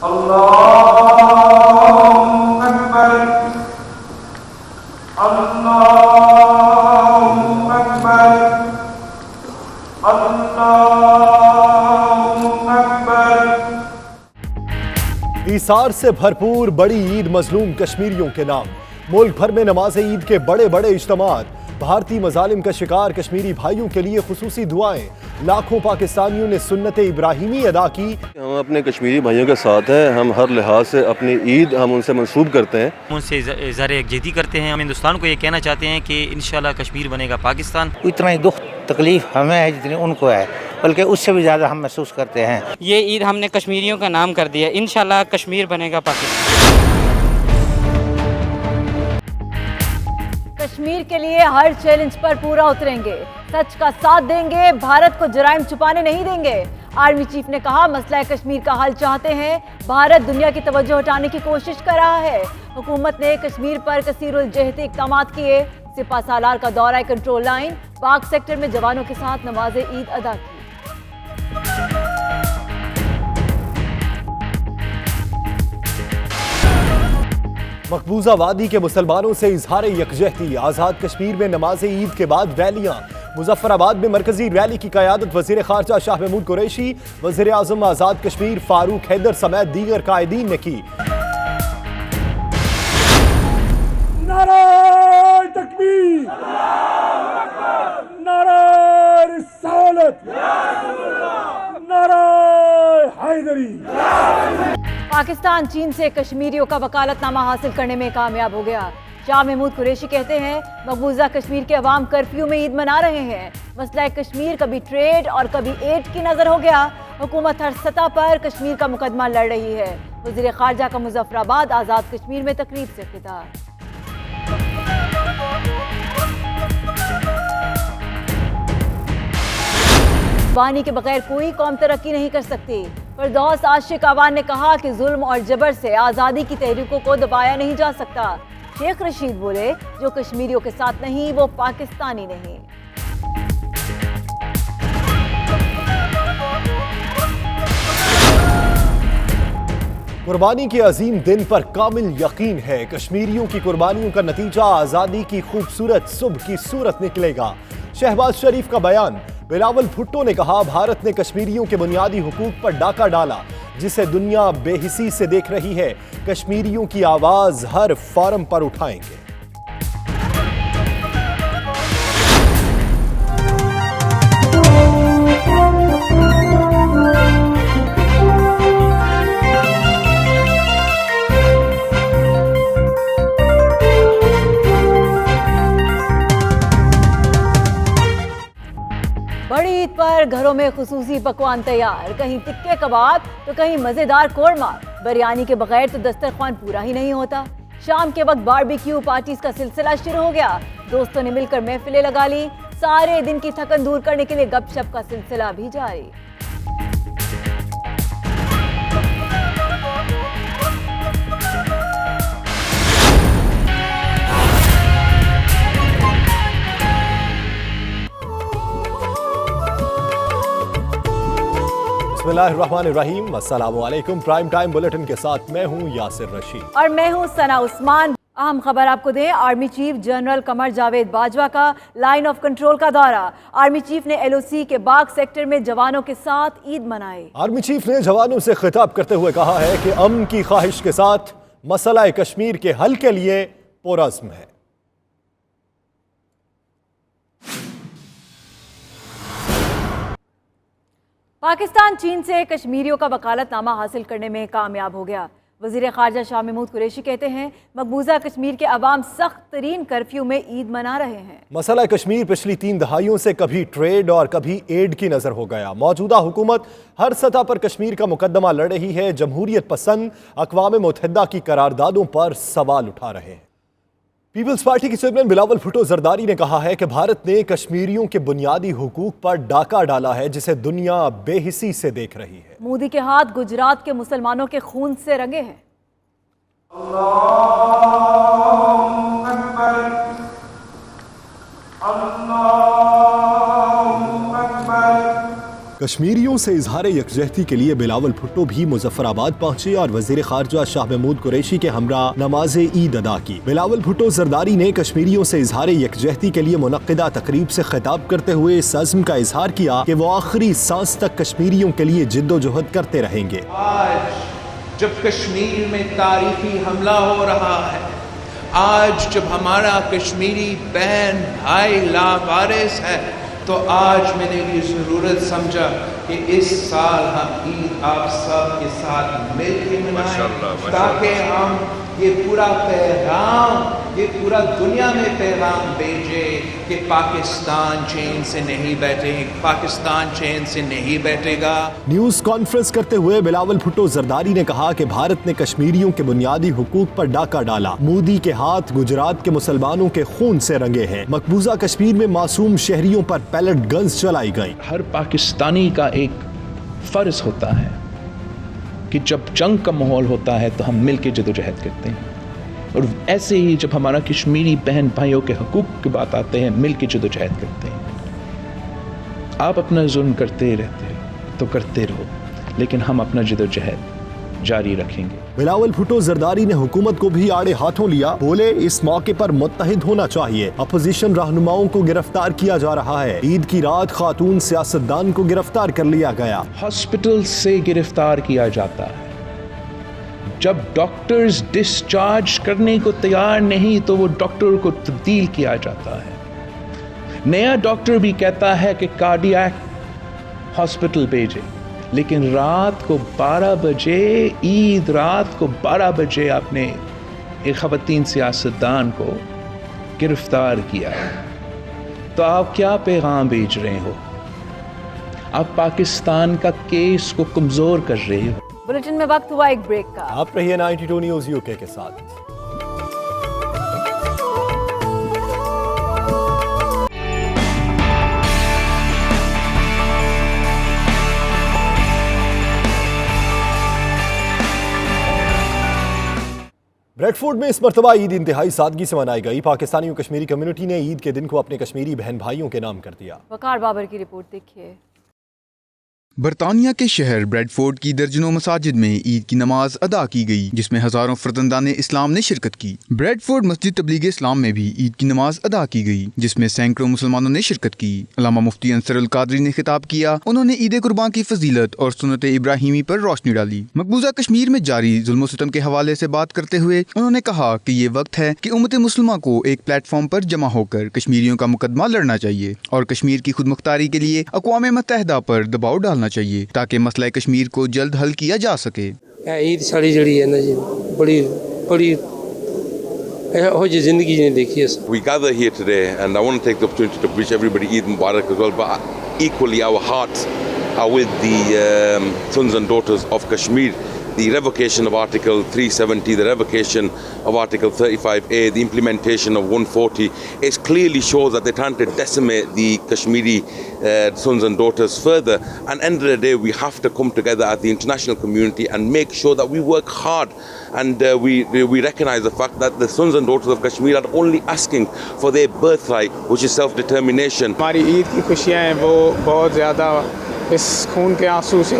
Allahu Akbar, Allahu Akbar, Allahu Akbar। Hisar से भरपूर बड़ी ईद मजलूम कश्मीरियों के नाम। मुल्क भर में नमाज ईद के बड़े बड़े इज्तिमात। भारतीय मजालिम का शिकार कश्मीरी भाइयों के लिए खुसूसी दुआएं। लाखों पाकिस्तानियों ने सुन्नत इब्राहिमी अदा की। हम अपने कश्मीरी भाइयों के साथ हैं। हम हर लिहाज से अपनी ईद हम उनसे मंसूब करते हैं, उनसे इज़हार यकजहती करते हैं। हम हिंदुस्तान को ये कहना चाहते हैं कि इंशाल्लाह कश्मीर बनेगा पाकिस्तान। इतना ही दुख तकलीफ हमें है जितनी उनको है, बल्कि उससे भी ज़्यादा हम महसूस करते हैं। ये ईद हमने कश्मीरियों का नाम कर दिया, इंशाल्लाह कश्मीर बनेगा पाकिस्तान। कश्मीर के लिए हर चैलेंज पर पूरा उतरेंगे, सच का साथ देंगे, भारत को जुराइम छुपाने नहीं देंगे। आर्मी चीफ ने कहा मसला कश्मीर का हल चाहते हैं, भारत दुनिया की तवज्जो हटाने की कोशिश कर रहा है। हुकूमत ने कश्मीर पर कसीरुल जहती इक़दामात किए। सिपा सालार का दौरा कंट्रोल लाइन, पाक सेक्टर में जवानों के साथ नमाज ईद अदा की। मकबूजा वादी के मुसलमानों से इजहार यकजहती। आज़ाद कश्मीर में नमाज ईद के बाद रैलियां। मुजफ्फराबाद में मरकजी रैली की क़यादत वज़ीर ख़ारजा शाह महमूद कुरैशी, वज़ीर आज़म आज़ाद कश्मीर फारूक हैदर समेत दीगर कायदीन ने की। नारे तकबीर, नारे रिसालत, नारे हैदरी। पाकिस्तान चीन से कश्मीरियों का वकालतनामा हासिल करने में कामयाब हो गया। शाह महमूद कुरैशी कहते हैं मकबूजा कश्मीर के अवाम कर्फ्यू में ईद मना रहे हैं। मसला कश्मीर कभी ट्रेड और कभी एड की नजर हो गया। हुकूमत हर सतह पर कश्मीर का मुकदमा लड़ रही है। वज़ीर ख़ारजा का मुजफ्फराबाद आज़ाद कश्मीर में तकरीब से खिताब। बानी के बगैर कोई कौम तरक्की नहीं कर सकती। फिरदौस आशिक अवान ने कहा कि जुल्म और जबर से आज़ादी की तहरीकों को दबाया नहीं जा सकता। शेख रशीद बोले जो कश्मीरियों के साथ नहीं वो पाकिस्तानी नहीं। कुर्बानी के अजीम दिन पर कामिल यकीन है, कश्मीरियों की कुर्बानियों का नतीजा आज़ादी की खूबसूरत सुबह की सूरत निकलेगा। शहबाज शरीफ का बयान। बिलावल भुट्टो ने कहा भारत ने कश्मीरियों के बुनियादी हुकूक पर डाका डाला, जिसे दुनिया बेहिसी से देख रही है। कश्मीरियों की आवाज हर फोरम पर उठाएंगे। बड़ी ईद पर घरों में खुसूसी पकवान तैयार, कहीं टिक्के कबाब तो कहीं मजेदार कोरमा। बिरयानी के बगैर तो दस्तरखान पूरा ही नहीं होता। शाम के वक्त बारबेक्यू पार्टीज का सिलसिला शुरू हो गया। दोस्तों ने मिलकर महफिलें लगा ली। सारे दिन की थकन दूर करने के लिए गपशप का सिलसिला भी जारी। बिस्मिल्लाहिर्रहमानिर्रहीम, अस्सलामुअलैकुम। प्राइम टाइम बुलेटिन के साथ मैं हूं यासिर रशीद और मैं हूं सना उस्मान। अहम खबर आपको दें, army chief general Qamar Javed Bajwa का लाइन ऑफ कंट्रोल का दौरा। आर्मी चीफ ने एलओसी के बाग सेक्टर में जवानों के साथ ईद मनाई। आर्मी चीफ ने जवानों से खिताब करते हुए कहा है कि अमन की ख्वाहिश के साथ मसला कश्मीर के हल के लिए पुरज़्म है। पाकिस्तान चीन से कश्मीरियों का वकालतनामा हासिल करने में कामयाब हो गया। वज़ीर ख़ारजा शाह महमूद कुरैशी कहते हैं मकबूजा कश्मीर के अवाम सख्त तरीन कर्फ्यू में ईद मना रहे हैं। मसला कश्मीर पिछली 3 दहाइयों से कभी ट्रेड और कभी एड की नजर हो गया। मौजूदा हुकूमत हर सतह पर कश्मीर का मुकदमा लड़ रही है। जमहूरियत पसंद अक़वाम मुत्तहिदा की करारदादों पर सवाल उठा रहे हैं। पीपल्स पार्टी के चेयरमैन बिलावल भुट्टो जरदारी ने कहा है कि भारत ने कश्मीरियों के बुनियादी हुकूक पर डाका डाला है, जिसे दुनिया बेहिसी से देख रही है। मोदी के हाथ गुजरात के मुसलमानों के खून से रंगे हैं। Allahu Akbar, Allahu Akbar, कश्मीरियों से इजहार यकजहती के लिए बिलावल भुट्टो भी मुजफ्फराबाद पहुंचे और वजीर खारजा शाह महमूद कुरैशी के हमरा नमाज ईद अदा की। बिलावल भुट्टो जरदारी ने कश्मीरियों से इजहार यकजहती के लिए मुनक्किदा तकरीब से खिताब करते हुए इस अज़्म का इजहार किया कि वो आखिरी सांस तक कश्मीरियों के लिए जिद्दोजहद करते रहेंगे। आज जब कश्मीर में तारीखी हमला हो रहा है, आज जब हमारा कश्मीरी बहन भाई लावारिस है, तो आज मैंने ये ज़रूरत समझा कि इस साल हम ईद आप सब के साथ मिलकर मनाएं, ताकि हम ये पूरा पैगाम, ये पूरा दुनिया में पैगाम भेजे कि पाकिस्तान चैन से नहीं बैठेगा, पाकिस्तान चैन से नहीं बैठेगा। न्यूज कॉन्फ्रेंस करते हुए बिलावल भुट्टो जरदारी ने कहा कि भारत ने कश्मीरियों के बुनियादी हुकूक पर डाका डाला। मोदी के हाथ गुजरात के मुसलमानों के खून से रंगे हैं। मकबूजा कश्मीर में मासूम शहरियों पर पैलेट गन्स चलाई गई। हर पाकिस्तानी का एक फर्ज होता है कि जब जंग का माहौल होता है तो हम मिल के जदोजहद करते हैं, और ऐसे ही जब हमारा कश्मीरी बहन भाइयों के हकूक़ की बात आते हैं मिल के जदोजहद करते हैं। आप अपना जुल्म करते रहते हो तो करते रहो, लेकिन हम अपना जदोजहद जारी रखेंगे। बिलावल भुट्टो जरदारी ने हुकूमत को भी आड़े हाथों लिया। बोले इस मौके पर मुत्तहिद होना चाहिए। अपोजिशन रहनुमाओं को गिरफ्तार किया जा रहा है। ईद की रात खातून सियासतदान को गिरफ्तार कर लिया गया। हॉस्पिटल से गिरफ्तार किया जाता है। जब डॉक्टर्स डिस्चार्ज करने को तैयार नहीं तो वो डॉक्टर को तब्दील किया जाता है। नया डॉक्टर भी कहता है कि कार्डियक हॉस्पिटल भेजे, लेकिन रात को 12 बजे, ईद रात को 12 बजे आपने एक ख़वातीन सियासतदान को गिरफ्तार किया है। तो आप क्या पैगाम भेज रहे हो? आप पाकिस्तान का केस को कमज़ोर कर रहे हो। बुलेटिन में वक्त हुआ एक ब्रेक का। आप रहिए 92 न्यूज़ यूके के साथ। ब्रेडफोर्ड में इस मरतबा ईद इंतहाई सादगी से मनाई गई। पाकिस्तानी और कश्मीरी कम्युनिटी ने ईद के दिन को अपने कश्मीरी बहन भाइयों के नाम कर दिया। वकार बाबर की रिपोर्ट देखिए। बरतानिया के शहर ब्रेडफोर्ड की दर्जनों मसाजिद में ईद की नमाज अदा की गई, जिसमें हजारों फर्जंदाने इस्लाम ने शिरकत की। ब्रेडफोर्ड मस्जिद तबलीग इस्लाम में भी ईद की नमाज अदा की गई, जिसमें सैकड़ों मुसलमानों ने शिरकत की। अल्लामा मुफ्ती अंसर अल कादरी ने खिताब किया। उन्होंने ईद कुर्बान की फजीलत और सुन्नत इब्राहिमी पर रोशनी डाली। मकबूजा कश्मीर में जारी जुल्म सितम के हवाले से बात करते हुए उन्होंने कहा कि ये वक्त है कि उम्मत मुस्लिमा को एक प्लेटफॉर्म पर जमा होकर कश्मीरियों का मुकदमा लड़ना चाहिए और कश्मीर की खुद मुख्तारी के लिए अक़वाम मुत्तहिदा पर दबाव डालना चाहिए ताकि मसला कश्मीर को जल्द हल किया जा सके। ईद साड़ी जड़ी है ना जी, बड़ी बड़ी हो जी जिंदगी ने देखी है। We gather here today and I want to take the opportunity to wish everybody Eid Mubarak as well, but equally our hearts are with the sons and daughters of Kashmir. The revocation of Article 370, the revocation of Article 35A, the implementation of 140, it clearly shows that they're trying to decimate the Kashmiri sons and daughters further. And end of the day, we have to come together as the international community and make sure that we work hard and we recognize the fact that the sons and daughters of Kashmir are only asking for their birthright, which is self-determination. हमारी ईद की खुशियाँ हैं वो बहुत ज़्यादा इस खून के आंसू से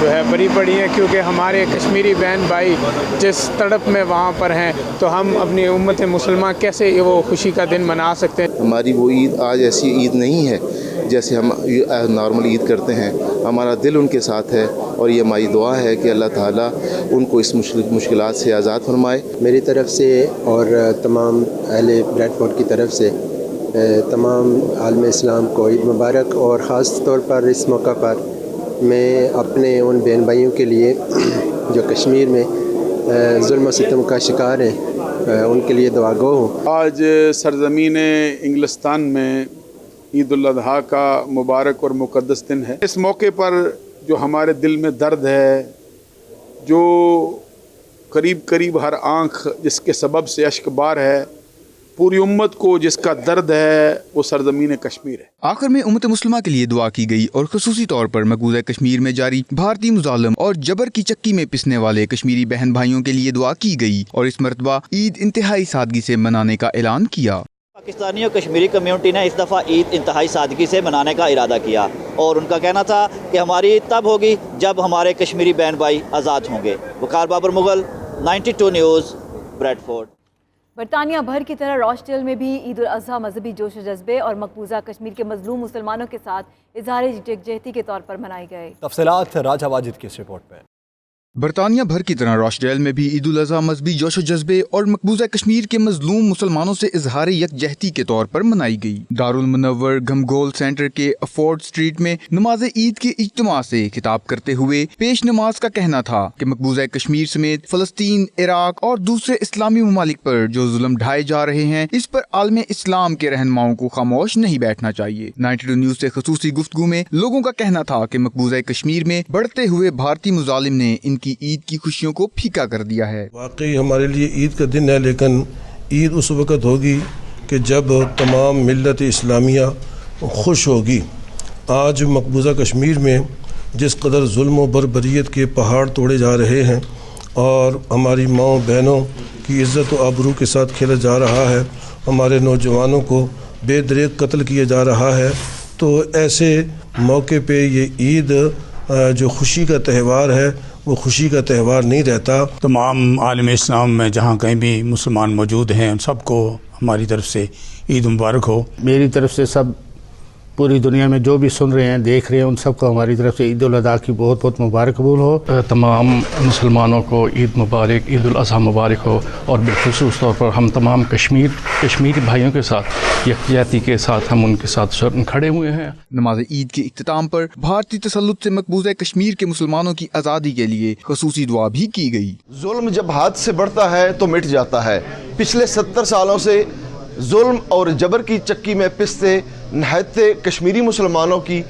जो है भरी पड़ी हैं, क्योंकि हमारे कश्मीरी बहन भाई जिस तड़प में वहाँ पर हैं, तो हम अपनी उम्मत मुसलमान कैसे वो खुशी का दिन मना सकते हैं। हमारी वो ईद आज ऐसी ईद नहीं है जैसे हम नॉर्मल ईद करते हैं। हमारा दिल उनके साथ है और ये हमारी दुआ है कि अल्लाह ताला उनको इस मुश्किलात से आज़ाद फरमाए। मेरी तरफ से और तमाम अहले ब्रेडफोर्ड की तरफ से तमाम आलम इस्लाम को ईद मुबारक। और ख़ास तौर पर इस मौका पर मैं अपने उन बहन भाइयों के लिए जो कश्मीर में जुल्म सितम का शिकार हैं उनके लिए दुआगो हूँ। आज सरज़मीन इंग्लिस्तान में ईद उल अज़हा का मुबारक और मुक़द्दस दिन है। इस मौके पर जो हमारे दिल में दर्द है, जो करीब करीब हर आँख जिसके सबब से अश्कबार है, पूरी उम्मत को जिसका दर्द है, वो सरजमीन कश्मीर है। आखिर में उम्मत मुस्लिमा के लिए दुआ की गई और खुसूसी तौर पर मकबूजा कश्मीर में जारी भारतीय मुजालम और जबर की चक्की में पिसने वाले कश्मीरी बहन भाइयों के लिए दुआ की गई और इस मरतबा ईद इंतहाई सादगी से मनाने का ऐलान किया। پاکستانی اور کشمیری کمیونٹی نے اس دفعہ عید انتہائی سادگی سے منانے کا ارادہ کیا اور ان کا کہنا تھا کہ ہماری عید تب ہوگی جب ہمارے کشمیری بہن بھائی آزاد ہوں گے۔ Waqar Babar Mughal, 92 news, Bradford. برطانیہ بھر کی طرح روشڈیل میں بھی عید الاضحیٰ مذہبی جوش و جذبے اور مقبوضہ کشمیر کے مظلوم مسلمانوں کے ساتھ اظہار یکجہتی کے طور پر منائی گئی۔ تفصیلات راجہ واجد کی اس رپورٹ میں۔ برطانیہ بھر کی طرح روشڈیل میں بھی عید الاضحیٰ مذہبی جوش و جذبے اور مقبوضہ کشمیر کے مظلوم مسلمانوں سے اظہار یکجہتی کے طور پر منائی گئی۔ دارالمنور گھمگول سینٹر کے افورڈ اسٹریٹ میں نماز عید کے اجتماع سے خطاب کرتے ہوئے پیش نماز کا کہنا تھا کہ مقبوضہ کشمیر سمیت فلسطین، عراق اور دوسرے اسلامی ممالک پر جو ظلم ڈھائے جا رہے ہیں اس پر عالم اسلام کے رہنماؤں کو خاموش نہیں بیٹھنا چاہیے۔ 92 نیوز سے خصوصی گفتگو میں لوگوں کا کہنا تھا کہ مقبوضہ کشمیر میں بڑھتے ہوئے بھارتی مظالم نے ان کی عید کی خوشیوں کو پھیکا کر دیا ہے۔ واقعی ہمارے لیے عید کا دن ہے، لیکن عید اس وقت ہوگی کہ جب تمام ملت اسلامیہ خوش ہوگی۔ آج مقبوضہ کشمیر میں جس قدر ظلم و بربریت کے پہاڑ توڑے جا رہے ہیں اور ہماری ماؤں بہنوں کی عزت و آبرو کے ساتھ کھیلا جا رہا ہے، ہمارے نوجوانوں کو بے دریغ قتل کیا جا رہا ہے، تو ایسے موقع پہ یہ عید جو خوشی کا تہوار ہے وہ خوشی کا تہوار نہیں رہتا۔ تمام عالم اسلام میں جہاں کہیں بھی مسلمان موجود ہیں ان سب کو ہماری طرف سے عید مبارک ہو۔ میری طرف سے سب پوری دنیا میں جو بھی سن رہے ہیں دیکھ رہے ہیں ان سب کو ہماری طرف سے عید الاضحیٰ کی بہت بہت مبارک قبول ہو۔ تمام مسلمانوں کو عید مبارک، عید الاضحیٰ مبارک ہو، اور بالخصوص طور پر ہم تمام کشمیری بھائیوں کے ساتھ یکجہتی کے ساتھ ہم ان کے ساتھ کھڑے ہوئے ہیں۔ نماز عید کے اختتام پر بھارتی تسلط سے مقبوضہ کشمیر کے مسلمانوں کی آزادی کے لیے خصوصی دعا بھی کی گئی۔ ظلم جب ہاتھ سے بڑھتا ہے تو مٹ جاتا ہے۔ پچھلے 70 سالوں سے ظلم اور جبر کی چکی میں پستے نہتے کشمیری مسلمانوں کی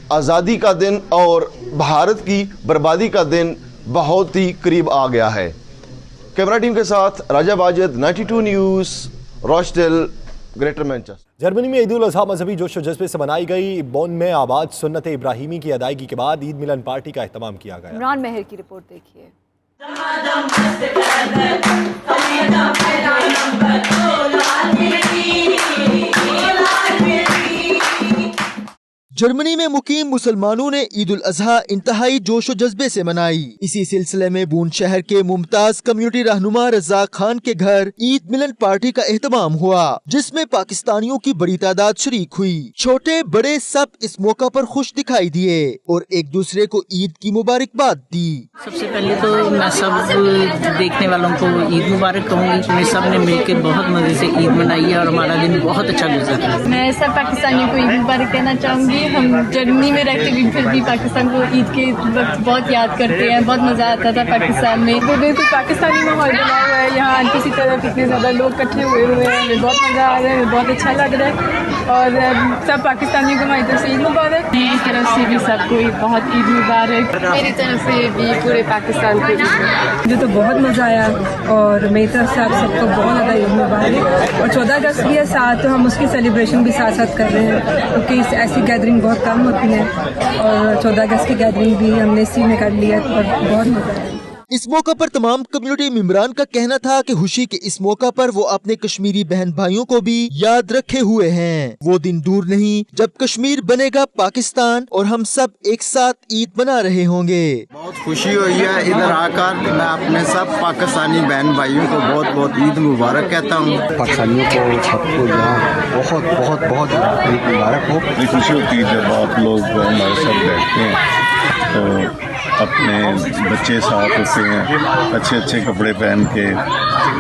آزادی کا دن اور بھارت کی بربادی کا دن بہت ہی قریب آ گیا ہے۔ کیمرہ ٹیم کے ساتھ Raja Wajid, 92 news, Rochdale, Greater Manchester. Germany میں عید الاضحیٰ مذہبی جوش و جذبے سے منائی گئی۔ بون میں آباد سنت ابراہیمی کی ادائیگی کے بعد عید ملن پارٹی کا اہتمام کیا گیا۔ عمران مہر کی رپورٹ دیکھیے۔ جرمنی میں مقیم مسلمانوں نے عید الاضحیٰ انتہائی جوش و جذبے سے منائی۔ اسی سلسلے میں بون شہر کے ممتاز کمیونٹی رہنما رزاق خان کے گھر عید ملن پارٹی کا اہتمام ہوا، جس میں پاکستانیوں کی بڑی تعداد شریک ہوئی۔ چھوٹے بڑے سب اس موقع پر خوش دکھائی دیے اور ایک دوسرے کو عید کی مبارکباد دی۔ سب سے پہلے تو میں سب دیکھنے والوں کو عید مبارک کہوں گی۔ ہم سب نے مل کے بہت مزے سے عید منائی ہے اور ہمارا دن بہت اچھا گزرا۔ میں سب پاکستانیوں کو عید مبارک کہنا چاہوں گی۔ ہم جرمنی میں رہتے بھی پھر بھی پاکستان کو عید کے وقت بہت یاد کرتے ہیں۔ بہت مزہ آتا تھا پاکستان میں، تو بالکل پاکستانی ماحول بنا ہوا ہے یہاں۔ کسی طرح اتنے زیادہ لوگ اکٹھے ہوئے ہیں، ہمیں بہت مزہ آ رہا ہے، بہت اچھا لگ رہا ہے، اور سب پاکستانیوں کو ہماری طرف سے عید مبارک۔ میری طرف سے بھی سب کو بہت عید مبارک۔ میری طرف سے بھی پورے پاکستان کو مجھے تو بہت مزہ آیا، اور میری طرف سے آپ سب کو بہت زیادہ عید مبارک۔ اور 14 اگست بھی ہے ساتھ، تو ہم اس کی سیلیبریشن بھی ساتھ ساتھ کر رہے ہیں، کیونکہ ایسی گیدرنگ بہت کم ہوتی ہے، اور 14 اگست کی گیدرنگ بھی ہم نے اسی میں کر لیا اور بہت مزہ آیا۔ اس موقع پر تمام کمیونٹی ممبران کا کہنا تھا کہ خوشی کے اس موقع پر وہ اپنے کشمیری بہن بھائیوں کو بھی یاد رکھے ہوئے ہیں۔ وہ دن دور نہیں جب کشمیر بنے گا پاکستان اور ہم سب ایک ساتھ عید منا رہے ہوں گے۔ بہت خوشی ہوئی ہے ادھر آ کر۔ میں اپنے سب پاکستانی بہن بھائیوں کو بہت بہت عید مبارک کہتا ہوں۔ پاکستانیوں کو سب کو یہاں بہت بہت بہت عید مبارک ہو۔ بڑی خوشی ہوتی ہے جب آپ لوگ ہمارے ساتھ بیٹھتے ہیں تو اپنے بچے ساتھ ہوتے ہیں، اچھے اچھے کپڑے پہن کے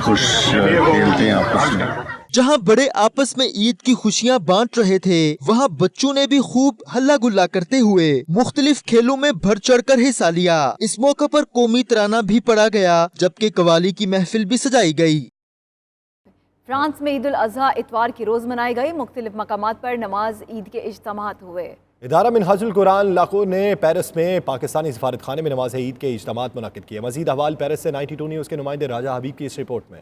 خوش کھیلتے ہیں آپس میں۔ جہاں بڑے آپس میں عید کی خوشیاں بانٹ رہے تھے، وہاں بچوں نے بھی خوب ہلا گلا کرتے ہوئے مختلف کھیلوں میں بڑھ چڑھ کر حصہ لیا۔ اس موقع پر قومی ترانہ بھی پڑھا گیا، جبکہ قوالی کی محفل بھی سجائی گئی۔ فرانس میں عید الاضحیٰ اتوار کی روز منائی گئی۔ مختلف مقامات پر نماز عید کے اجتماعات ہوئے۔ ادارہ منہاج القرآن لاکو نے پیرس میں پاکستانی سفارت خانے میں نماز عید کے اجتماعات منعقد کیے۔ مزید احوال پیرس سے 92 نیوز کے نمائندے راجہ حبیب کی اس رپورٹ میں۔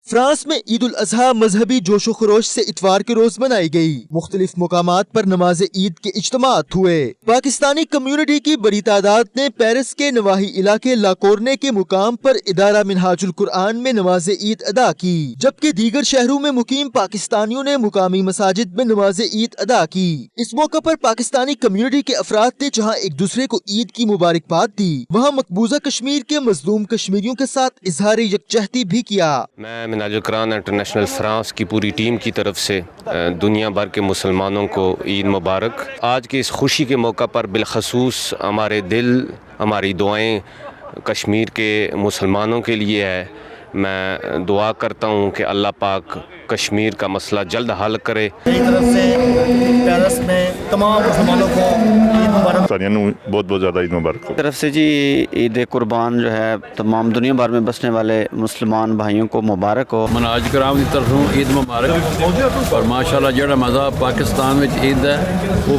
फ्रांस में ईद उल अजहा मजहबी जोशो खरोश से इतवार के रोज मनाई गई। मुख्तलिफ मुकामात पर नमाज ईद के इज्तिमात हुए। पाकिस्तानी कम्युनिटी की बड़ी तादाद ने पेरिस के नवाही इलाके लाकोर्ने के मुकाम पर इदारा मिनहाजुल कुरआन में नमाज ईद अदा की, जबकि दीगर शहरों में मुकीम पाकिस्तानियों ने मुकामी मसाजिद में नमाज ईद अदा की। इस मौके पर पाकिस्तानी कम्युनिटी के अफराद ने जहाँ एक दूसरे को ईद की मुबारकबाद दी, वहाँ मकबूजा कश्मीर के मजलूम कश्मीरियों के साथ इजहार यकजहती भी किया। मिनहाजुल कुरान इंटरनेशनल फ्रांस की पूरी टीम की तरफ से दुनिया भर के मुसलमानों को ईद मुबारक। आज की इस खुशी के मौका पर बिलखसूस हमारे दिल, हमारी दुआएं कश्मीर के मुसलमानों के लिए है। मैं दुआ करता हूँ कि अल्लाह पाक कश्मीर का मसला जल्द हल करे। मेरी तरफ से पेरिस में तमाम मुसलमानों को ईद मुबारक। बहुत बहुत ज़्यादा ईद मुबारक हो। तरफ से जी ईद कुर्बान जो है तमाम दुनिया भर में बसने वाले मुसलमान भाइयों को मुबारक हो। मनाज कराम की तरफ ईद मुबारक। और माशाल्लाह जेड़ा मज़ा पाकिस्तान में ईद है वो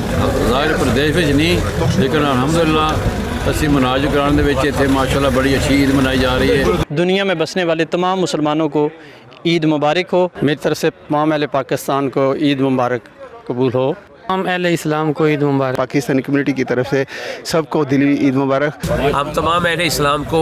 ज़ाहिर प्रदेश में नहीं, लेकिन अल्हम्दुलिल्लाह असी मनाज करान दे विच इत्थे माशाल्लाह बड़ी अच्छी ईद मनाई जा रही है। दुनिया में बसने वाले तमाम मुसलमानों को ईद मुबारक हो। मेरी तरफ से तमाम अहले पाकिस्तान को ईद मुबारक कबूल हो। तमाम अहले इस्लाम को ईद मुबारक। पाकिस्तानी कम्युनिटी की तरफ से सबको दिली ईद मुबारक। हम तमाम अहले इस्लाम को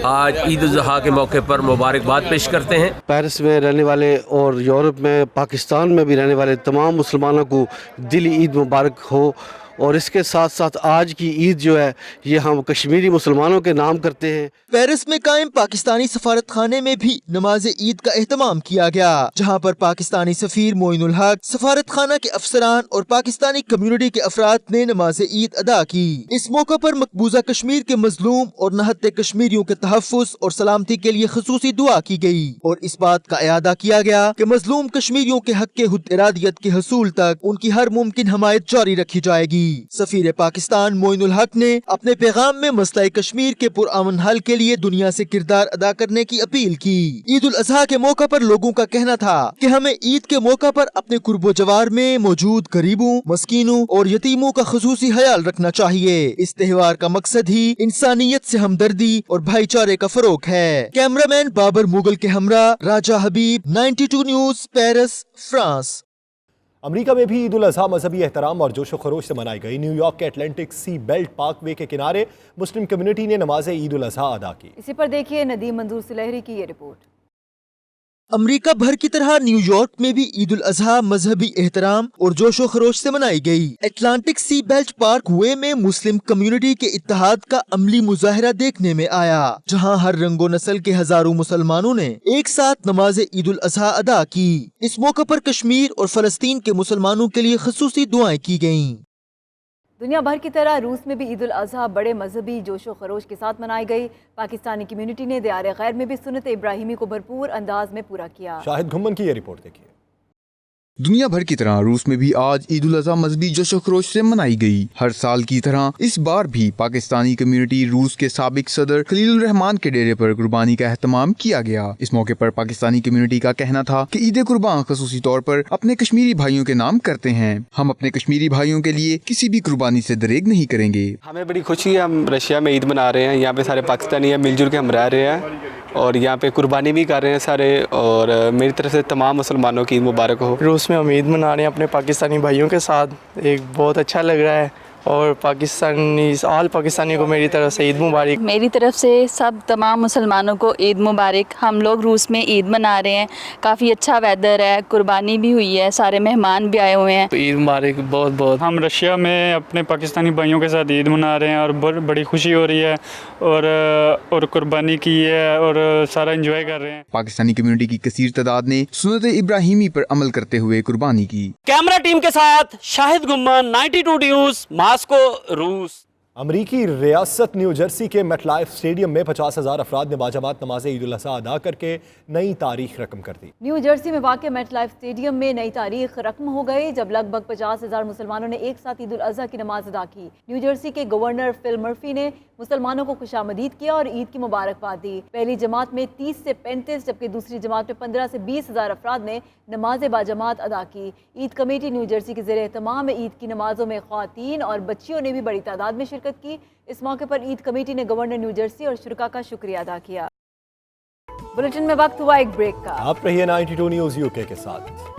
आज ईद उल अज़हा के मौके पर मुबारकबाद पेश करते हैं। पेरिस में रहने वाले और यूरोप में, पाकिस्तान में भी रहने वाले तमाम मुसलमानों को दिली ईद मुबारक हो। और इसके साथ साथ आज की ईद जो है ये हम कश्मीरी मुसलमानों के नाम करते हैं। पेरिस में कायम पाकिस्तानी सफारत खाने में भी नमाज ईद का एहतमाम किया गया, जहाँ पर पाकिस्तानी सफीर मोइनुल हक, सफारत खाना के अफसरान और पाकिस्तानी कम्युनिटी के अफराद ने नमाज ईद अदा की। इस मौके पर मकबूजा कश्मीर के मजलूम और नहत्ते कश्मीरियों के तहफ़्फ़ुज़ और सलामती के लिए ख़ुसूसी दुआ की गई और इस बात का इयादा किया गया कि मजलूम कश्मीरियों के हक के खुद इरादियत के हसूल तक उनकी हर मुमकिन हमायत जारी रखी जाएगी। सफीर पाकिस्तान मोइनुल हक ने अपने पैगाम में मसला कश्मीर के पुरअमन हल के लिए दुनिया से किरदार अदा करने की अपील की। ईद उल अजहा के मौका पर लोगों का कहना था कि हमें ईद के मौका पर अपने कुर्बो जवार में मौजूद गरीबों, मस्कीनों और यतीमों का खुसूसी ख्याल रखना चाहिए। इस त्योहार का मकसद ही इंसानियत से हमदर्दी और भाईचारे का फरोग है। कैमरामैन बाबर मुगल के हमरा राजा हबीब, 92 न्यूज, पेरिस, फ्रांस। अमेरिका में भी ईद उल अजहा मजहबी एहतराम और जोशो खरोश से मनाई गई। न्यूयॉर्क के अटलांटिक सी बेल्ट पार्कवे के किनारे मुस्लिम कम्युनिटी ने नमाज ईद उल अजहा अदा की। इसी पर देखिए नदीम मंजूर सुलहरी की ये रिपोर्ट। अमेरिका भर की तरह न्यूयॉर्क में भी ईद उल अजहा मजहबी एहतराम और जोशो खरोश से मनाई गई। अटलांटिक सी बेल्ट पार्क वे में मुस्लिम कम्युनिटी के इत्तेहाद का अमली मुजाहिरा देखने में आया, जहां हर रंगो नस्ल के हजारों मुसलमानों ने एक साथ नमाज ईद उल अजहा अदा की। इस मौके पर कश्मीर और फलस्तीन के मुसलमानों के लिए खसूसी दुआएं की गयी। दुनिया भर की तरह रूस में भी ईद उल अजहा बड़े मजहबी जोशो खरोश के साथ मनाई गई। पाकिस्तानी कम्युनिटी ने दियार गैर में भी सुन्नत इब्राहिमी को भरपूर अंदाज में पूरा किया। शाहिद घुम्मन की ये रिपोर्ट देखिए। दुनिया भर की तरह रूस में भी आज ईद उल अजहा मजहबी जोशो खरोश से मनाई गई। हर साल की तरह इस बार भी पाकिस्तानी कम्युनिटी रूस के साबिक सदर खलीलुर रहमान के डेरे पर कुर्बानी का एहतमाम किया गया। इस मौके पर पाकिस्तानी कम्युनिटी का कहना था कि ईद कुर्बान खसूसी तौर पर अपने कश्मीरी भाइयों के नाम करते हैं। हम अपने कश्मीरी भाइयों के लिए किसी भी कुर्बानी से दरेग नहीं करेंगे। हमें बड़ी खुशी है, हम रशिया में ईद मना रहे हैं। यहाँ पे सारे पाकिस्तानी हैं, मिलजुल के हम रह रहे हैं और यहाँ पे कुर्बानी भी कर रहे हैं सारे। और मेरी तरफ से तमाम मुसलमानों की ईद मुबारक हो। रूस में हम ईद मना रहे हैं अपने पाकिस्तानी भाइयों के साथ, एक बहुत अच्छा लग रहा है। और ऑल पाकिस्तानी को मेरी तरफ से ईद मुबारक। मेरी तरफ से सब तमाम मुसलमानों को ईद मुबारक। हम लोग रूस में ईद मना रहे हैं, काफ़ी अच्छा वेदर है, कुर्बानी भी हुई है, सारे मेहमान भी आए हुए हैं। तो ईद मुबारक बहुत बहुत। हम रशिया में अपने पाकिस्तानी भाइयों के साथ ईद मना रहे हैं और बड़ी खुशी हो रही है और कुर्बानी की है और सारा एंजॉय कर रहे हैं। पाकिस्तानी कम्युनिटी की कसीर तादाद ने सुन्नत इब्राहिमी पर अमल करते हुए कुर्बानी की। कैमरा टीम के साथ शाहिद गुम्मन, 92 न्यूज़, मास्को, रूस। अमरीकी रियासत न्यू जर्सी के मेटलाइफ स्टेडियम में 50,000 अफराद ने बाजमात नमाज ईद उल अजहा अदा करके नई तारीख रकम कर दी। न्यू जर्सी में वाक़ मेटलाइफ स्टेडियम में नई तारीख रकम हो गई जब लगभग 50,000 मुसलमानों ने एक साथ ईद उल अजहा की नमाज अदा की। न्यू जर्सी के गवर्नर फिल मर्फी ने मुसलमानों को खुशामदीद किया और ईद की मुबारकबाद दी। पहली जमात में 30 से 35 जबकि दूसरी जमात में 15 से 20,000 अफराद ने नमाज बाजमात अदा की। ईद कमेटी न्यू जर्सी के ज़ेरे एहतमाम में ईद की नमाजों में ख़वातीन और बच्चियों ने भी बड़ी तादाद में शिरकत की। इस मौके पर ईद कमेटी ने गवर्नर न्यू जर्सी और शुरका का शुक्रिया अदा किया। बुलेटिन में वक्त हुआ एक ब्रेक का। आप रहिए 92 न्यूज़ यूके के साथ।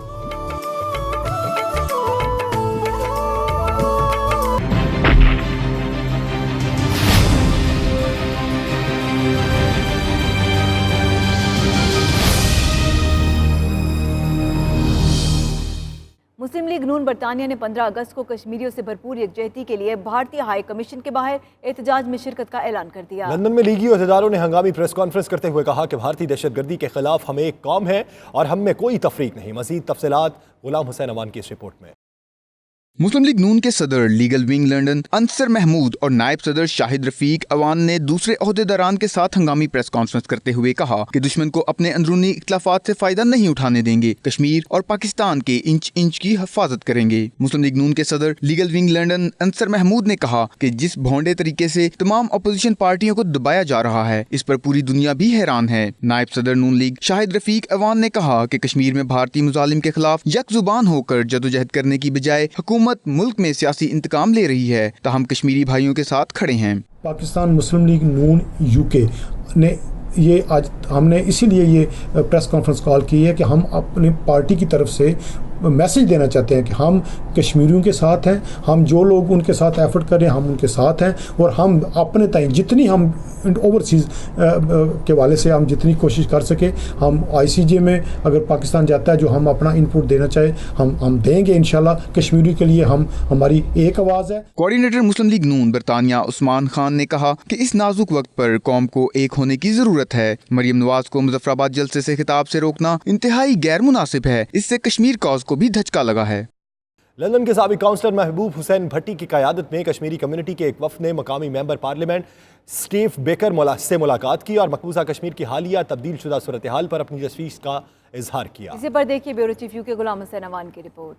मुस्लिम लीग नून बरतानिया ने 15 अगस्त को कश्मीरियों से भरपूर यकजहती के लिए भारतीय हाई कमीशन के बाहर एहतजाज में शिरकत का ऐलान कर दिया। लंदन में लीगी अहदेदारों ने हंगामी प्रेस कॉन्फ्रेंस करते हुए कहा कि भारतीय दहशतगर्दी के खिलाफ हम एक कौम है और हम में कोई तफरीक नहीं। मजीद तफसीलात गुलाम हुसैन अवान की इस रिपोर्ट में। मुस्लिम लीग नून के सदर legal wing London Ansar Mahmood और नायब सदर शाहिद रफीक अवान ने दूसरे ओहदेदारान के साथ हंगामी प्रेस कॉन्फ्रेंस करते हुए कहा कि दुश्मन को अपने अंदरूनी इख्तलाफात से फायदा नहीं उठाने देंगे, कश्मीर और पाकिस्तान के इंच इंच की हिफाजत करेंगे। मुस्लिम लीग नून के सदर legal wing London Ansar Mahmood ने कहा कि जिस भोंडे तरीके से तमाम अपोजिशन पार्टियों को दबाया जा रहा है, इस पर पूरी दुनिया भी हैरान है। नायब सदर नून लीग शाहिद रफीक अवान ने कहा कि कश्मीर में भारतीय मुजालिम के खिलाफ यकजुबान होकर जदोजहद करने की बजाय हुकूमत मुल्क में सियासी इंतकाम ले रही है, ताहम कश्मीरी भाइयों के साथ खड़े हैं। पाकिस्तान मुस्लिम लीग नून यूके ने ये आज हमने इसीलिए ये प्रेस कॉन्फ्रेंस कॉल की है कि हम अपनी पार्टी की तरफ से मैसेज देना चाहते हैं कि हम कश्मीरियों के साथ हैं, हम जो लोग उनके साथ एफर्ट कर रहे हैं हम उनके साथ हैं, और हम अपने ताई जितनी हम ओवरसीज़ के वाले से हम जितनी कोशिश कर सके हम ICJ में अगर पाकिस्तान जाता है जो हम अपना इनपुट देना चाहे हम देंगे इंशाल्लाह। कश्मीरी के लिए हमारी एक आवाज़ है। कोऑर्डिनेटर मुस्लिम लीग नून बरतानिया उस्मान खान ने कहा कि इस नाजुक वक्त पर कौम को एक होने की जरूरत है। मरियम नवाज को मुजफ्फराबाद जलसे से खिताब से रोकना इंतहाई गैर मुनासिब है, इससे कश्मीर कॉज को भी धचका लगा है। लंदन के साबिक काउंसलर महबूब हुसैन भट्टी की क़यादत में कश्मीरी कम्युनिटी के एक वफ़द ने मकामी मेंबर पार्लियामेंट स्टीव बेकर से मुलाकात की और मकबूजा कश्मीर की हालिया तब्दील शुदा सूरत हाल पर अपनी तशवीश का इजहार किया। इसी पर देखिए bureau chief UK Ghulam Hussain Awan की रिपोर्ट।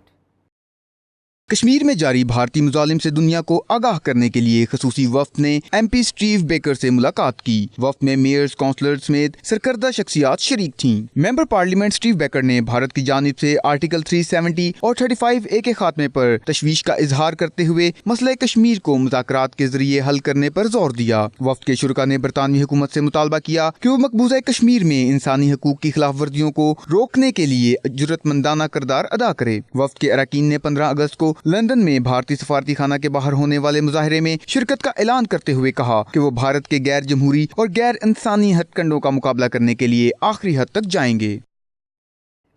कश्मीर में जारी भारतीय मुजालिम से दुनिया को आगाह करने के लिए खसूसी वफ्द ने MP स्टीव बेकर से मुलाकात की। वफ्द में मेयर्स, काउंसलर समेत सरकर्दा शख्सियात शरीक थीं। मेंबर पार्लियामेंट स्टीव बेकर ने भारत की जानिब से आर्टिकल 370 और 35A के खात्मे पर तशवीश का इजहार करते हुए मसले कश्मीर को मुज़ाकरात के जरिए हल करने पर जोर दिया। वफ्द के शुरका ने बरतानवी हुकूमत से मुतालबा किया कि वो मकबूजा कश्मीर में इंसानी हकूक की खिलाफ वर्जियों को रोकने के लिए जुर्रतमंदाना किरदार अदा करे। वफ्द के अरकान ने 15 अगस्त को लंदन में भारतीय सफारती खाना के बाहर होने वाले मुजाहरे में शिरकत का ऐलान करते हुए कहा कि वो भारत के गैर जमहूरी और गैर इंसानी हथकंडों का मुकाबला करने के लिए आखिरी हद तक जाएंगे।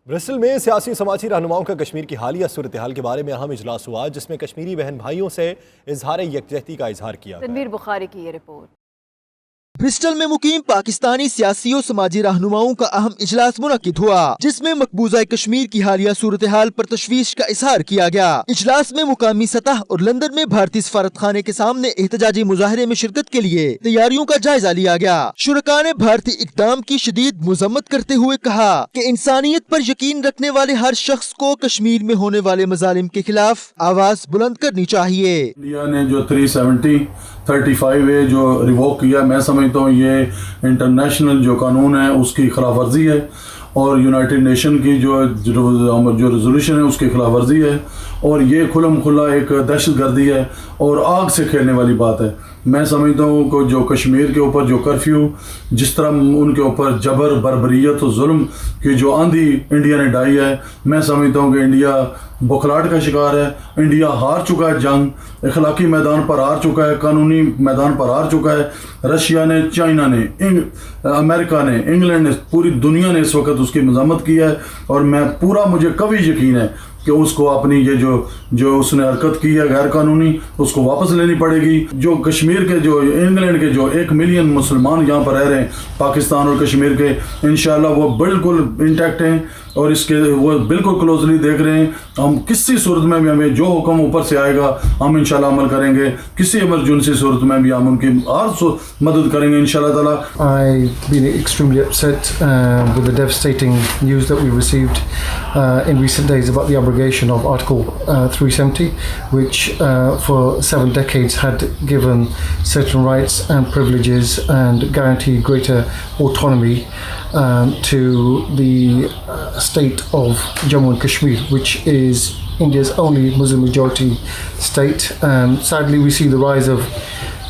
ब्रिस्टल में सियासी और समाजी रहनुमाओं का कश्मीर की हालिया सूरत हाल के बारे में अहम इजलास हुआ, जिसमें कश्मीरी बहन भाइयों से इजहार यकजहती का इजहार किया। तनवीर बुखारी की ये रिपोर्ट। ब्रिस्टल में मुकीम पाकिस्तानी सियासी और समाजी रहनुमाओं का अहम इजलास मुनक्किद हुआ, जिसमें मकबूजा कश्मीर की हालिया सूरत हाल पर तशवीश का इजहार किया गया। इजलास में मुकामी सतह और लंदन में भारतीय सफारत खाने के सामने एहतजाजी मुजाहरे में शिरकत के लिए तैयारियों का जायजा लिया गया। शुरका ने भारतीय इकदाम की शदीद मुजम्मत करते हुए कहा कि इंसानियत पर यकीन रखने वाले हर शख्स को कश्मीर में होने वाले मजालिम के खिलाफ आवाज बुलंद करनी चाहिए। इंडिया ने जो 370 35A जो रिवोक किया, मैं समझता हूँ ये इंटरनेशनल जो कानून है उसकी खिलाफ वर्जी है और यूनाइटेड नेशन की जो रेजोल्यूशन है उसकी खिलाफ वर्जी है और ये खुल्लम खुल्ला एक दहशतगर्दी है और आग से खेलने वाली बात है। मैं समझता हूँ कि जो कश्मीर के ऊपर जो कर्फ्यू, जिस तरह उनके ऊपर जबर, बर्बरियत और जुल्म की जो आंधी इंडिया ने डाई है, मैं समझता हूँ कि इंडिया बौखलाहट का शिकार है। इंडिया हार चुका है, जंग अखलाकी मैदान पर हार चुका है, कानूनी मैदान पर हार चुका है। रशिया ने, चाइना ने, अमेरिका ने, इंग्लैंड ने, पूरी दुनिया ने इस वक्त उसकी मज़म्मत की है और मुझे कभी यकीन है कि उसको अपनी ये जो उसने हरकत की है गैर कानूनी, उसको वापस लेनी पड़ेगी। जो कश्मीर के जो इंग्लैंड के जो 1 मिलियन मुसलमान यहाँ पर रह रहे हैं पाकिस्तान और कश्मीर के, इंशाल्लाह वो बिल्कुल इंटैक्ट हैं और इसके वो बिल्कुल क्लोजली देख रहे हैं। हम किसी सूरत में भी हमें जो हुक्म ऊपर से आएगा हम इंशाल्लाह अमल करेंगे। किसी इमरजेंसी सूरत में भी हम उनकी हर मदद करेंगे इंशाल्लाह ताला। I've been extremely upset with the devastating news that we received in recent days about the abrogation of Article 370, which for 7 decades had given certain rights and privileges and guaranteed greater autonomy to the state of Jammu and Kashmir, which is India's only Muslim majority state. Sadly, we see the rise of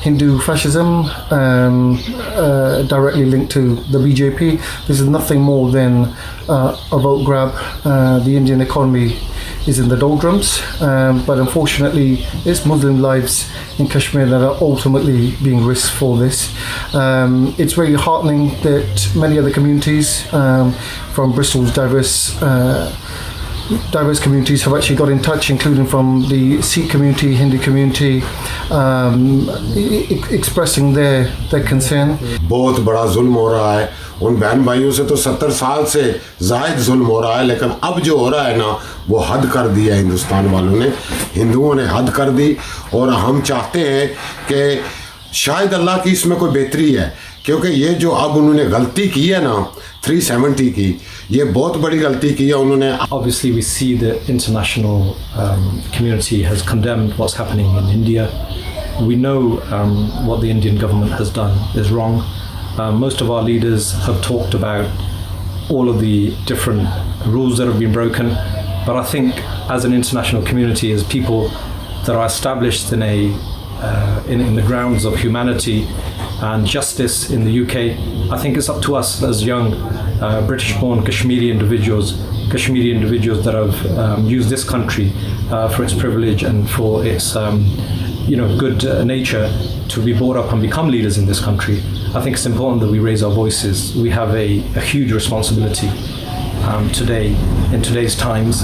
Hindu fascism, directly linked to the BJP. This is nothing more than a vote grab. The Indian economy is in the doldrums, but unfortunately it's Muslim lives in Kashmir that are ultimately being risked for this. It's very heartening that many other communities from Bristol's diverse communities have actually got in touch, including from the Sikh community, Hindu community, expressing their concern. बहुत बड़ा जुल्म हो रहा है उन बहन भाइयों से तो 70 साल से ज़ायद जुल्म हो रहा है, लेकिन अब जो हो रहा है ना वो हद कर दिया हिंदुस्तान वालों ने, हिंदुओं ने हद कर दी। और हम चाहते हैं कि शायद अल्लाह की इसमें कोई बेहतरी है, क्योंकि ये जो अब उन्होंने गलती की है ना 370 की, ये बहुत बड़ी गलती की है उन्होंने। Obviously we see the international community has condemned what's happening in India. We know what the Indian government has done is wrong. Most of our leaders have talked about all of the different rules that have been broken, but I think as an international community, as people that are established in the grounds of humanity and justice in the UK, I think it's up to us as young British-born Kashmiri individuals that have used this country for its privilege and for its good nature to be brought up and become leaders in this country. I think it's important that we raise our voices. We have a huge responsibility today, in today's times,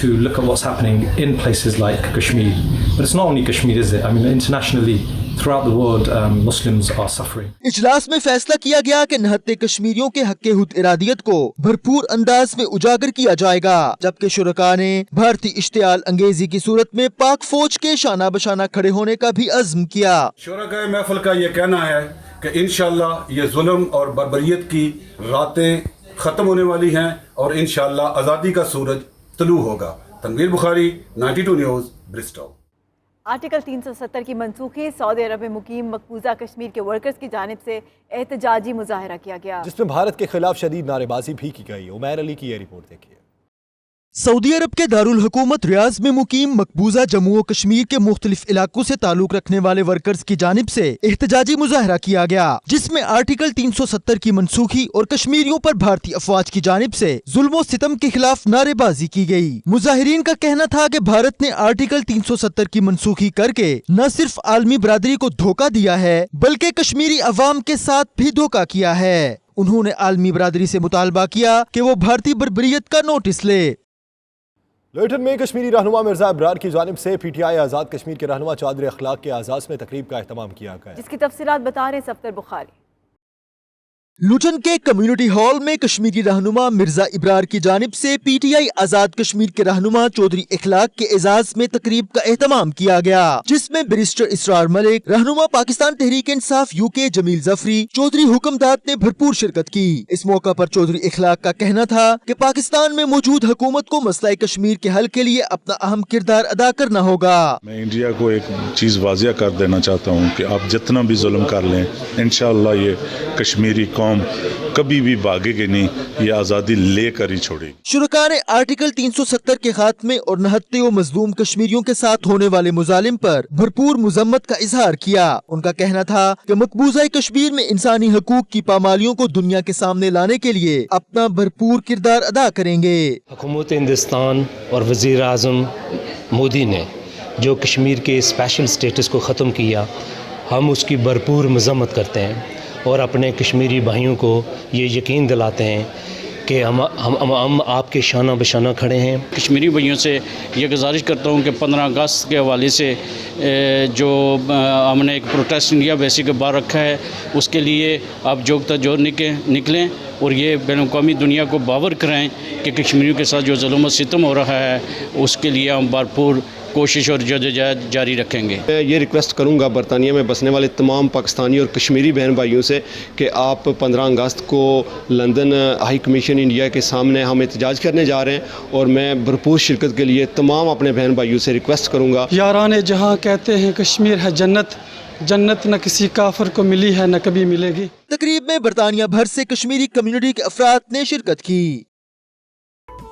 to look at what's happening in places like Kashmir. But it's not only Kashmir, is it? I mean, internationally, throughout the world, Muslims are suffering. इजलास में फैसला किया गया कि निहत्ते कश्मीरियों के हक खुद इरादियत को भरपूर अंदाज में उजागर किया जाएगा, जबकि शुरका ने भारतीय इश्तियाल अंगेजी की सूरत में पाक फौज के शाना बशाना खड़े होने का भी अज़्म किया। शुरका महफिल का ये कहना है कि इंशाअल्लाह ये जुल्म और बर्बरियत की रातें खत्म होने वाली हैं और इंशाअल्लाह आज़ादी का सूरज तलू होगा। Tanveer Bukhari, 92 news, Bristol. Article 370 की मनसूखी, सऊदी अरब में मुकीम मकबूजा कश्मीर के वर्कर्स की जानिब से एहतजाजी मुजाहरा किया गया, जिसमें भारत के खिलाफ शदीद नारेबाजी भी की गई। उमैर अली की ये रिपोर्ट देखिए। सऊदी अरब के दारुल हुकूमत रियाज में मुकीम मकबूजा जम्मू और कश्मीर के मुख्तलिफ इलाकों से ताल्लुक रखने वाले वर्कर्स की जानिब से एहतजाजी मुजाहरा किया गया, जिसमें आर्टिकल 370 की मनसूखी और कश्मीरियों पर भारतीय अफवाज की जानिब से जुल्म सितम के खिलाफ नारेबाजी की गई। मुजाहिरीन का कहना था कि भारत ने आर्टिकल 370 की मनसूखी करके न सिर्फ आलमी बरादरी को धोखा दिया है, बल्कि कश्मीरी अवाम के साथ भी धोखा किया है। उन्होंने आलमी बरादरी से मुतालबा किया कि वो भारतीय बर्बरियत का नोटिस ले। लुइटन में कश्मीरी रहनुमा मिर्जा अबरार की जानिब से PTI आज़ाद कश्मीर के रहनुमा चादर अखलाक के आज़ाज़ में तकरीब का एहतमाम किया गया, जिसकी तफसीलात बता रहे हैं सफ्तर बुखारी। लुटन के कम्युनिटी हॉल में कश्मीरी रहनुमा मिर्जा इब्रार की जानिब से PTI आज़ाद कश्मीर के रहनुमा चौधरी इखलाक के एजाज में तकरीब का एहतमाम किया गया, जिसमें बैरिस्टर इसरार मलिक, रहनुमा पाकिस्तान तहरीक इंसाफ UK जमील जफरी, चौधरी हुक्मदाद ने भरपूर शिरकत की। इस मौका पर चौधरी इखलाक का कहना था कि पाकिस्तान में मौजूद हुकूमत को मसला कश्मीर के हल के लिए अपना अहम किरदार अदा करना होगा। मैं इंडिया को एक चीज़ वाजिया कर देना चाहता हूँ कि आप जितना भी जुल्म कर लें, इंशाअल्लाह ये कश्मीरी कौम कभी भी भागेगी नहीं, ये आज़ादी लेकर ही छोड़ेगी। शुरका ने आर्टिकल 370 के खात्मे और नहत्ते व मजलूम कश्मीरियों के साथ होने वाले मुजालिम पर भरपूर मुजम्मत का इजहार किया। उनका कहना था कि मकबूजा कश्मीर में इंसानी हकूक की पामालियों को दुनिया के सामने लाने के लिए अपना भरपूर किरदार अदा करेंगे। हुकूमत हिंदुस्तान और वज़ीर आज़म मोदी ने जो कश्मीर के स्पेशल स्टेटस को ख़त्म किया, हम उसकी भरपूर मजम्मत करते हैं और अपने कश्मीरी भाइयों को ये यकीन दिलाते हैं कि हम आपके शाना बशाना खड़े हैं। कश्मीरी भाइयों से ये गुजारिश करता हूँ कि 15 अगस्त के हवाले से जो हमने एक प्रोटेस्ट इंडिया बेसिक के बाहर रखा है, उसके लिए आप जोगता जोर निकलें और ये बैनुल-अक़वामी दुनिया को बावर कराएं कि कश्मीरियों के साथ जो ज़ुल्म सितम हो रहा है उसके लिए हम भरपूर कोशिश और जद्दोजहद जारी रखेंगे। मैं ये रिक्वेस्ट करूंगा बरतानिया में बसने वाले तमाम पाकिस्तानी और कश्मीरी बहन भाइयों से कि आप 15 अगस्त को लंदन हाई कमीशन इंडिया के सामने हम एहतजाज करने जा रहे हैं और मैं भरपूर शिरकत के लिए तमाम अपने बहन भाइयों से रिक्वेस्ट करूँगा। यारान जहाँ कहते हैं कश्मीर है जन्नत, जन्नत न किसी काफिर को मिली है न कभी मिलेगी। तकरीब में बरतानिया भर से कश्मीरी कम्युनिटी के अफराद ने शिरकत की।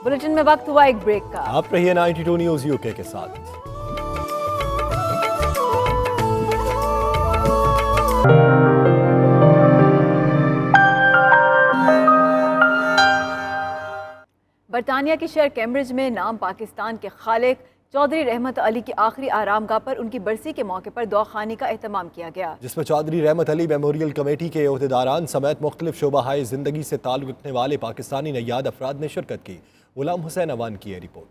बुलेटिन में वक्त हुआ एक ब्रेक का। आप रहिए 92 न्यूज़ UK के साथ। برطانیہ کے شہر کیمبرج میں نام پاکستان کے خالق چودھری رحمت علی کی آخری آرام گاہ پر ان کی برسی کے موقع پر دعاخوانی کا اہتمام کیا گیا، جس میں چودھری رحمت علی میموریل کمیٹی کے عہدیداران سمیت مختلف شعبہ ہائے زندگی سے تعلق رکھنے والے پاکستانی نژاد افراد نے شرکت کی۔ غلام حسین اوان کی یہ رپورٹ۔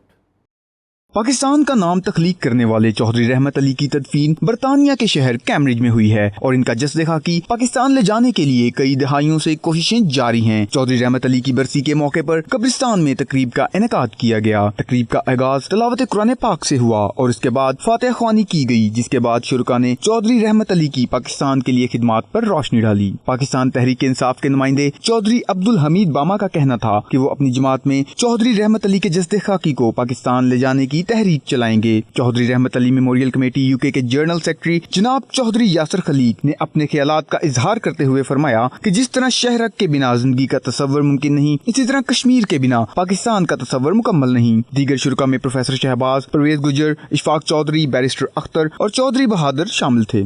پاکستان کا نام تخلیق کرنے والے چودھری رحمت علی کی تدفین برطانیہ کے شہر کیمبرج میں ہوئی ہے اور ان کا جسد خاکی پاکستان لے جانے کے لیے کئی دہائیوں سے کوششیں جاری ہیں۔ چودھری رحمت علی کی برسی کے موقع پر قبرستان میں تقریب کا انعقاد کیا گیا۔ تقریب کا آغاز تلاوت قرآن پاک سے ہوا اور اس کے بعد فاتحہ خوانی کی گئی، جس کے بعد شرکاء نے چودھری رحمت علی کی پاکستان کے لیے خدمات پر روشنی ڈالی۔ پاکستان تحریک انصاف کے نمائندے چودھری عبدالحمید باما کا کہنا تھا کہ وہ اپنی جماعت میں چودھری رحمت علی کے جسد خاکی کو پاکستان لے جانے کی تحریک چلائیں گے۔ Chaudhry Rahmat Ali memorial committee UK کے جنرل سیکرٹری جناب چودھری یاسر خلیق نے اپنے خیالات کا اظہار کرتے ہوئے فرمایا کہ جس طرح شہرک کے بنا زندگی کا تصور ممکن نہیں، اسی طرح کشمیر کے بنا پاکستان کا تصور مکمل نہیں۔ دیگر شرکاء میں پروفیسر شہباز، پرویز گجر، اشفاق چودھری، بیرسٹر اختر اور چودھری بہادر شامل تھے۔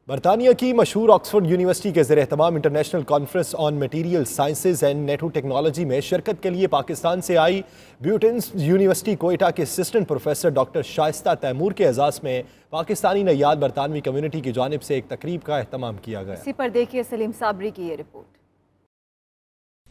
برطانیہ کی مشہور آکسفورڈ یونیورسٹی کے زیر اہتمام international conference on material sciences and nano technology میں شرکت کے لیے پاکستان سے آئی بیوٹنس یونیورسٹی کوئٹہ کے اسسٹنٹ پروفیسر ڈاکٹر شائستہ تیمور کے اعزاز میں پاکستانی نژاد برطانوی کمیونٹی کی جانب سے ایک تقریب کا اہتمام کیا گیا۔ اسی پر دیکھیے سلیم صابری کی یہ رپورٹ۔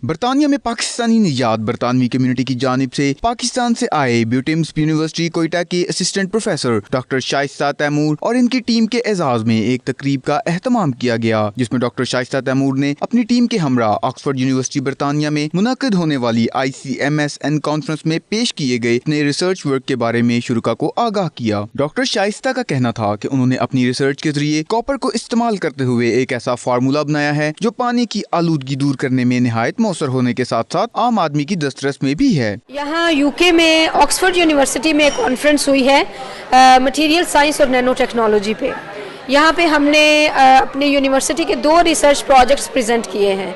برطانیہ میں پاکستانی نژاد برطانوی کمیونٹی کی جانب سے پاکستان سے آئے بیوٹمس یونیورسٹی کوئٹہ کے اسسٹنٹ پروفیسر ڈاکٹر شائستہ تیمور اور ان کی ٹیم کے اعزاز میں ایک تقریب کا اہتمام کیا گیا، جس میں ڈاکٹر شائستہ تیمور نے اپنی ٹیم کے ہمراہ آکسفورڈ یونیورسٹی برطانیہ میں منعقد ہونے والی ICMSN کانفرنس میں پیش کیے گئے اپنے ریسرچ ورک کے بارے میں شرکاء کو آگاہ کیا۔ ڈاکٹر شائستہ کا کہنا تھا کہ انہوں نے اپنی ریسرچ کے ذریعے کاپر کو استعمال کرتے ہوئے ایک ایسا فارمولا بنایا ہے جو پانی کی آلودگی دور کرنے میں نہایت مؤثر ہونے کے ساتھ ساتھ عام آدمی کی دسترس میں بھی ہے۔ یہاں UK میں آکسفورڈ یونیورسٹی میں ایک کانفرنس ہوئی ہے مٹیریل سائنس اور نینو ٹیکنالوجی پہ۔ یہاں پہ ہم نے اپنے یونیورسٹی کے 2 ریسرچ پروجیکٹس پریزنٹ کیے ہیں۔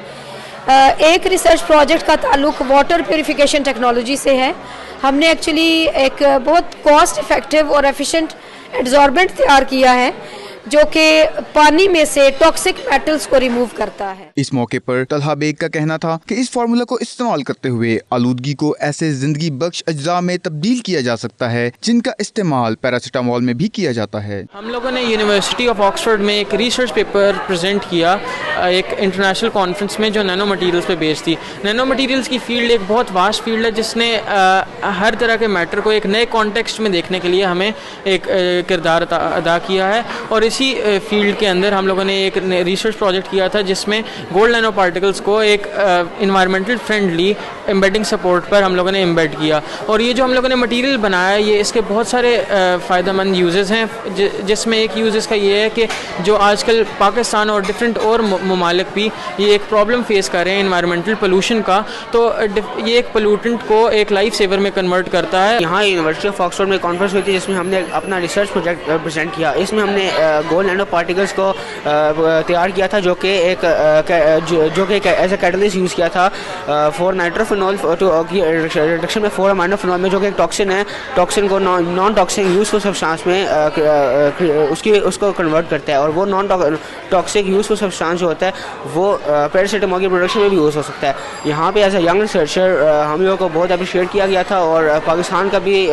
ایک ریسرچ پروجیکٹ کا تعلق واٹر پیوریفیکیشن ٹیکنالوجی سے ہے۔ ہم نے ایکچولی ایک بہت کاسٹ افیکٹو اور ایفیشینٹ ایڈزوربنٹ تیار کیا ہے جو کہ پانی میں سے ٹاکسک میٹلز کو ریموو کرتا ہے۔ اس موقع پر طلحہ بیگ کا کہنا تھا کہ اس فارمولا کو استعمال کرتے ہوئے آلودگی کو ایسے زندگی بخش اجزاء میں تبدیل کیا جا سکتا ہے جن کا استعمال پیراسیٹامول میں بھی کیا جاتا ہے۔ ہم لوگوں نے یونیورسٹی آف آکسفورڈ میں ایک ریسرچ پیپر پریزنٹ کیا ایک انٹرنیشنل کانفرنس میں جو نینو مٹیریلز پہ بیس تھی۔ نینو مٹیریلز کی فیلڈ ایک بہت واسٹ فیلڈ ہے جس نے ہر طرح کے میٹر کو ایک نئے کانٹیکسٹ میں دیکھنے کے لیے ہمیں ایک کردار ادا کیا ہے، اور اسی فیلڈ کے اندر ہم لوگوں نے ایک ریسرچ پروجیکٹ کیا تھا جس میں گولڈ نینو پارٹیکلز کو ایک انوائرمنٹل فرینڈلی ایمبیڈنگ سپورٹ پر ہم لوگوں نے ایمبیڈ کیا، اور یہ جو ہم لوگوں نے مٹیریل بنایا ہے یہ اس کے بہت سارے فائدہ مند یوزز ہیں، جس میں ایک یوز اس کا یہ ہے کہ جو آج کل پاکستان اور ڈفرینٹ اور ممالک بھی یہ ایک پرابلم فیس کر رہے ہیں انوائرمنٹل پولوشن کا، تو یہ ایک پولوٹنٹ کو ایک لائف سیور میں کنورٹ کرتا ہے۔ یہاں یونیورسٹی آف آکسفورڈ میں کانفرنس ہوئی تھی جس میں ہم نے اپنا ریسرچ پروجیکٹ پریزنٹ کیا۔ اس میں ہم نے گولڈ نینو پارٹیکلز کو تیار کیا تھا جو کہ ایک ایز اے کیٹلسٹ یوز کیا تھا فور نائٹروفینول ریڈکشن میں 4 امائنو فینول میں، جو کہ ایک ٹاکسن ہے، ٹاکسن کو نان ٹاکسک یوزفل سبسٹانس میں اس کو کنورٹ کرتا ہے، اور وہ نان ٹاکسک یوزفل سبسٹانس جو ہوتا ہے وہ پیراسیٹامول کی پروڈکشن میں بھی یوز ہو سکتا ہے۔ یہاں پہ ایز اے ینگ ریسرچر ہم لوگوں کو بہت اپریشیٹ کیا گیا تھا اور پاکستان کا بھی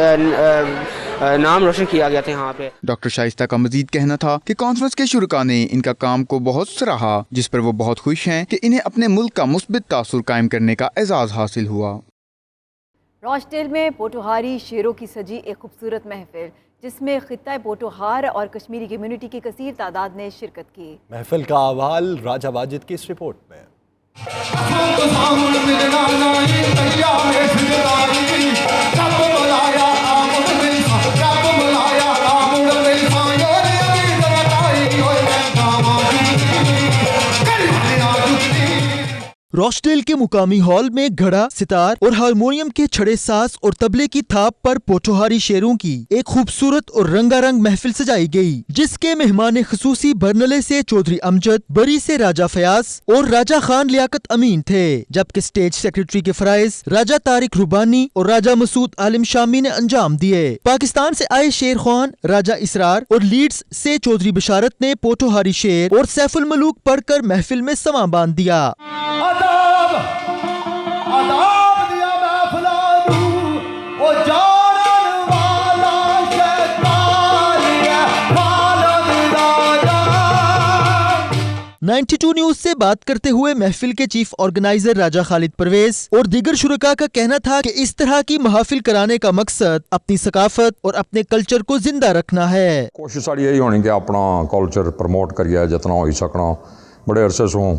نام روشن کیا گیا تھا یہاں پہ۔ ڈاکٹر شائستہ کا مزید کہنا تھا کہ کانفرنس کے شرکاء نے ان کا کام کو بہت سراہا، جس پر وہ بہت خوش ہیں کہ انہیں اپنے ملک کا مثبت تاثر قائم کرنے کا اعزاز حاصل ہوا۔ روچڈیل میں پوٹوہاری شیروں کی سجی ایک خوبصورت محفل جس میں خطہ پوٹوہار اور کشمیری کمیونٹی کی کثیر تعداد نے شرکت کی۔ محفل کا احوال راجہ واجد کی اس رپورٹ میں۔ روچڈیل کے مقامی ہال میں گھڑا، ستار اور ہارمونیم کے چھڑے ساز اور طبلے کی تھاپ پر پوٹوہاری شیروں کی ایک خوبصورت اور رنگا رنگ محفل سجائی گئی، جس کے مہمان خصوصی برنلے سے چودھری امجد، بری سے راجہ فیاض اور راجہ خان لیاقت امین تھے، جبکہ سٹیج سیکرٹری کے فرائض راجہ طارق ربانی اور راجہ مسعود عالم شامی نے انجام دیے۔ پاکستان سے آئے شیر خوان، راجہ اسرار اور لیڈز سے چودھری بشارت نے پوٹوہاری شیر اور سیف الملوک پڑھ کر محفل میں سماں باندھ دیا۔ 92 न्यूज से बात करते हुए महफिल के चीफ ऑर्गेनाइजर राजा खालिद परवेज और दीगर शुरका का कहना था कि इस तरह की महफिल कराने का मकसद अपनी सकाफत और अपने कल्चर को जिंदा रखना है। कोशिश साड़ी यही होनी कि अपना कल्चर प्रमोट करिए जितना हो सकना। बड़े अरसे से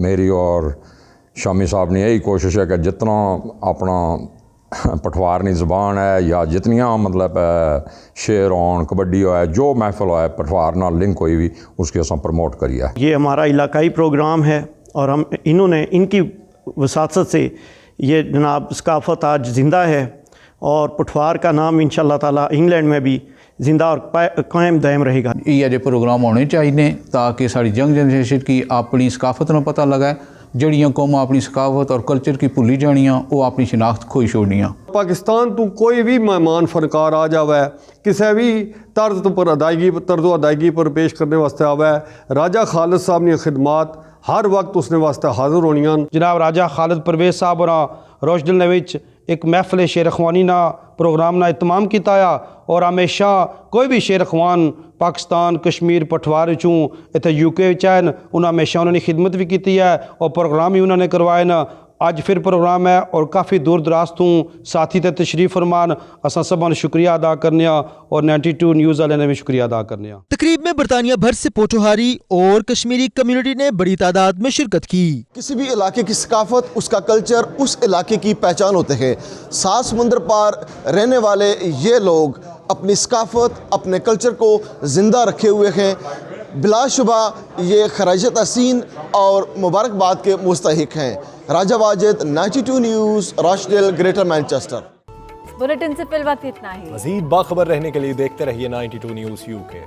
मेरी और शामी साहब ने यही कोशिश है कि जितना अपना पठवारनी ज़बान है या जितनियाँ मतलब शेर होन कबड्डी हो है जो महफिल है पठवार नाल लिंक हुई भी उसके असां प्रमोट करिए। ये हमारा इलाकाई प्रोग्राम है और हम इन्होंने इनकी वसासत से ये जनाब सकाफत आज ज़िंदा है और पठवार का नाम इंशाअल्लाह ताला इंग्लैंड में भी जिंदा और कायम दायम रहेगा। ये जो प्रोग्राम होने चाहिए ताकि सारी यंग जनरेशन की अपनी सकाफत में पता लगा जड़ियाँ कौमां अपनी सकाफत और कल्चर की भुली जानियाँ वो अपनी शिनाख्त खोई छोड़नियाँ। पाकिस्तान तो कोई भी मेहमान फनकार आ जावे किसी भी तर्ज पर अदायगी पर पेश करने वास्ते आवे राजा खालिद साहब ने खिदमात हर वक्त उसने वास्ते हाजिर होनियां। जनाब राजा खालिद परवेज साहब और रोशदिल ने विच एक महफिल शेर ख्वानी ना प्रोग्राम ना इतमाम किया और हमेशा कोई भी शेर ख्वान पाकिस्तान कश्मीर पठवार चूँ इतने यूके चैन उन्हें हमेशा उन्होंने खिदमत भी की है और प्रोग्राम भी उन्होंने करवाए ना। अज फिर प्रोग्राम है और काफ़ी दूर दराज तो साथी ते तशरीफ फरमान असा सबा शुक्रिया अदा करने और 92 न्यूज़ वाले ने भी शुक्रिया अदा करने। तकरीब में बरतानिया भर से पोठोहारी और कश्मीरी कम्युनिटी ने बड़ी तादाद में शिरकत की। किसी भी इलाके की सकाफत उसका कल्चर उस इलाके की पहचान होते हैं। सात समुंदर पार रहने वाले ये लोग अपनी सकाफत अपने कल्चर को ज़िंदा रखे हुए हैं। बिलाशुबा ये खराज तहसीन और मुबारकबाद के मुस्तहिक हैं। Raja Wajid 92 news Rochdale Greater Manchester. Bulletin से फिल वक्त इतना ही। मज़ीद बाखबर रहने के लिए देखते रहिए 92 न्यूज़ UK।